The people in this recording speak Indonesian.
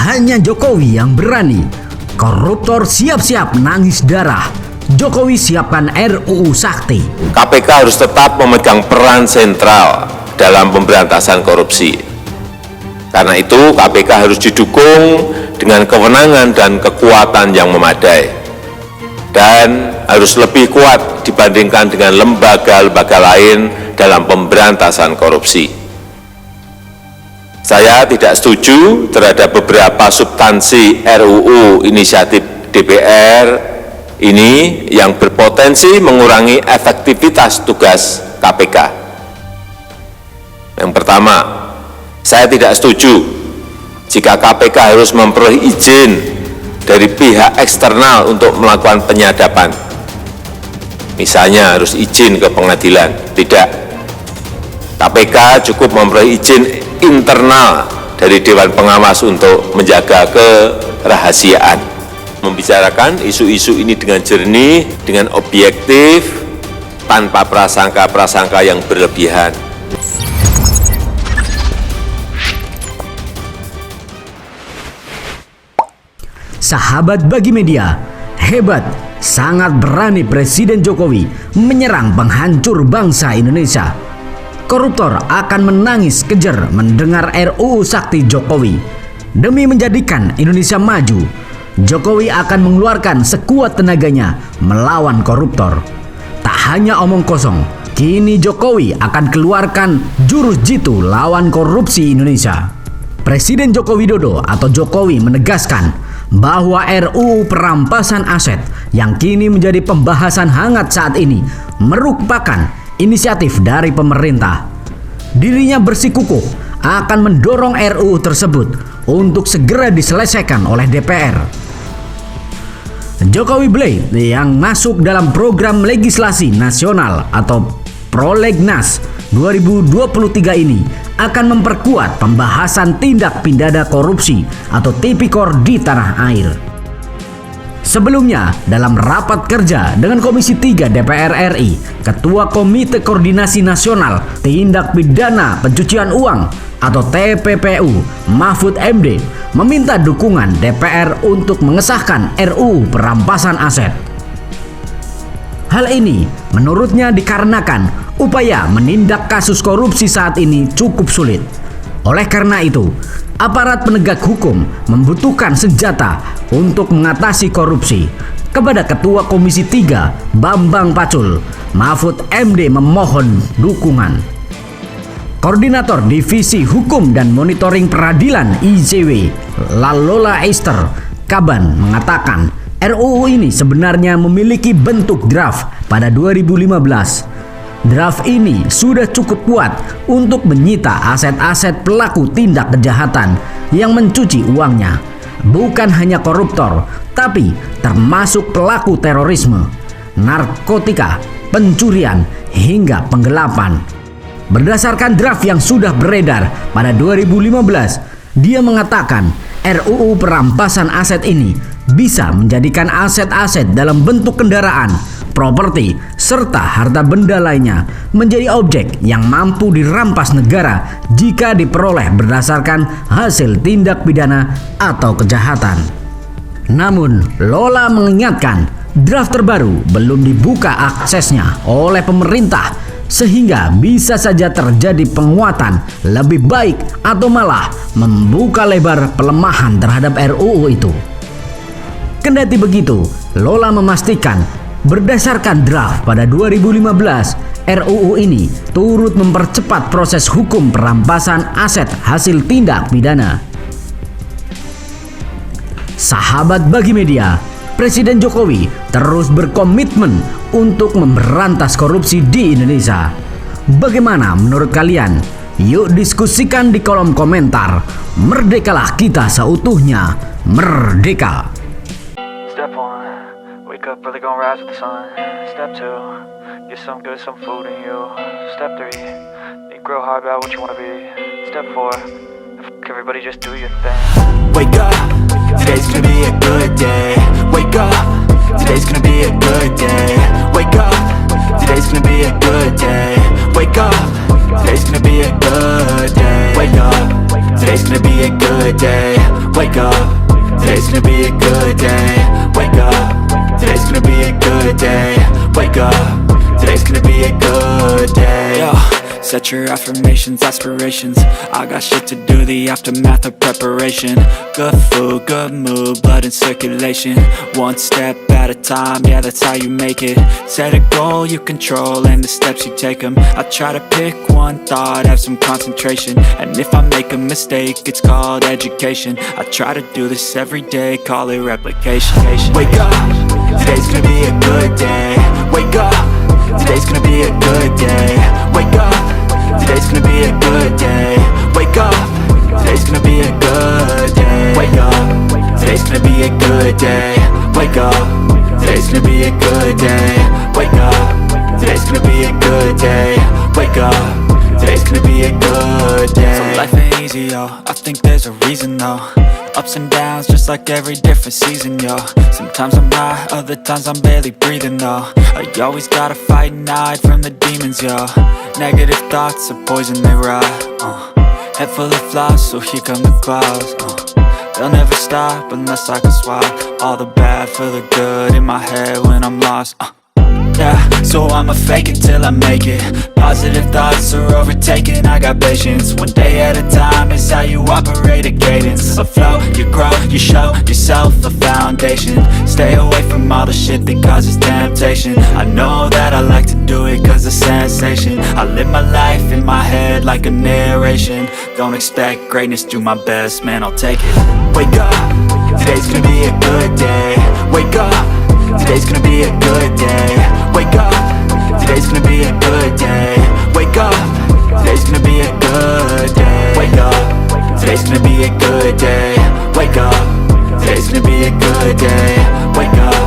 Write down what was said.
hanya Jokowi yang berani. Koruptor siap-siap nangis darah. Jokowi siapkan RUU Sakti. KPK harus tetap memegang peran sentral dalam pemberantasan korupsi. Karena itu KPK harus didukung dengan kewenangan dan kekuatan yang memadai. Dan harus lebih kuat dibandingkan dengan lembaga-lembaga lain dalam pemberantasan korupsi. Saya tidak setuju terhadap beberapa substansi RUU inisiatif DPR ini yang berpotensi mengurangi efektivitas tugas KPK. Yang pertama, saya tidak setuju jika KPK harus memperoleh izin dari pihak eksternal untuk melakukan penyadapan. Misalnya harus izin ke pengadilan. Tidak. KPK cukup memperoleh izin internal dari Dewan Pengawas untuk menjaga kerahasiaan. Membicarakan isu-isu ini dengan jernih, dengan objektif, tanpa prasangka-prasangka yang berlebihan. Sahabat Bagi Media, hebat, sangat berani Presiden Jokowi menyerang penghancur bangsa Indonesia. Koruptor akan menangis kejer mendengar RUU Sakti Jokowi. Demi menjadikan Indonesia maju, Jokowi akan mengeluarkan sekuat tenaganya melawan koruptor. Tak hanya omong kosong, kini Jokowi akan keluarkan jurus jitu lawan korupsi Indonesia. Presiden Joko Widodo atau Jokowi menegaskan bahwa RUU perampasan aset yang kini menjadi pembahasan hangat saat ini merupakan inisiatif dari pemerintah. Dirinya bersikukuh akan mendorong RUU tersebut untuk segera diselesaikan oleh DPR. Jokowi Blade yang masuk dalam program legislasi nasional atau Prolegnas 2023 ini akan memperkuat pembahasan tindak pidana korupsi atau tipikor di tanah air. Sebelumnya, dalam rapat kerja dengan Komisi 3 DPR RI, Ketua Komite Koordinasi Nasional Tindak Pidana Pencucian Uang atau TPPU, Mahfud MD, meminta dukungan DPR untuk mengesahkan RUU perampasan aset. Hal ini menurutnya dikarenakan upaya menindak kasus korupsi saat ini cukup sulit. Oleh karena itu, aparat penegak hukum membutuhkan senjata untuk mengatasi korupsi. Kepada Ketua Komisi 3 Bambang Pacul, Mahfud MD memohon dukungan. Koordinator Divisi Hukum dan Monitoring Peradilan ICW, Lalola Esther Kaban mengatakan RUU ini sebenarnya memiliki bentuk draft pada 2015. Draft ini sudah cukup kuat untuk menyita aset-aset pelaku tindak kejahatan yang mencuci uangnya. Bukan hanya koruptor, tapi termasuk pelaku terorisme, narkotika, pencurian, hingga penggelapan. Berdasarkan draft yang sudah beredar pada 2015, dia mengatakan RUU perampasan aset ini bisa menjadikan aset-aset dalam bentuk kendaraan, properti, serta harta benda lainnya menjadi objek yang mampu dirampas negara jika diperoleh berdasarkan hasil tindak pidana atau kejahatan. Namun, Lola mengingatkan draft terbaru belum dibuka aksesnya oleh pemerintah sehingga bisa saja terjadi penguatan lebih baik atau malah membuka lebar pelemahan terhadap RUU itu. Kendati begitu, Lola memastikan berdasarkan draft pada 2015, RUU ini turut mempercepat proses hukum perampasan aset hasil tindak pidana. Sahabat Bagi Media, Presiden Jokowi terus berkomitmen untuk memberantas korupsi di Indonesia. Bagaimana menurut kalian? Yuk diskusikan di kolom komentar. Merdekalah kita seutuhnya. Merdeka! Step 1, wake up early, gonna rise with the sun. Step 2, get some good, some food in you. Step 3, think real hard about what you wanna be. Step 4, everybody just do your thing. Wake up, today's gonna be a good day. Wake up, today's gonna be a good day. Wake up, today's gonna be a good day. Wake up, today's gonna be a good day. Wake up, Today's gonna be a good day. Wake up. Today's gonna be a good day. Wake up. Today's gonna be a good day. Wake up. Today's gonna be a good day. Yo, set your affirmations, aspirations. I got shit to do, the aftermath of preparation. Good food, good mood, blood in circulation. One step at a time, yeah, that's how you make it. Set a goal you control and the steps you take them. I try to pick one thought, have some concentration. And if I make a mistake, it's called education. I try to do this every day, call it replication. Wake up, today's gonna be a good day. Wake up, today's gonna be a good day. Wake up, today's gonna be a good day. Wake up, today's gonna be a good day. Wake up, today's gonna be a good day. Wake up, today's gonna be a good day. Wake up, today's gonna be a good day. Wake up, today's gonna be a good day. So life ain't easy, yo, I think there's a reason though. Ups and downs, just like every different season, yo. Sometimes I'm high, other times I'm barely breathing, though. I always gotta fight and hide from the demons, yo. Negative thoughts are poison, they rot. Head full of flies, so here come the clouds. They'll never stop unless I can swap all the bad for the good in my head when I'm lost. Yeah, so I'ma fake it till I make it. Positive thoughts are overtaken, I got patience. One day at a time is how you operate a cadence. A flow, you grow, you show yourself a foundation. Stay away from all the shit that causes temptation. I know that I like to do it cause it's sensation. I live my life in my head like a narration. Don't expect greatness, do my best, man, I'll take it. Wake up, today's gonna be a good day. Wake up, today's gonna be a good day. Wake up, today's gonna be a good day. Wake up, today's gonna be a good day. Wake up, today's gonna be a good day. Wake up, today's gonna be a good day. Wake up.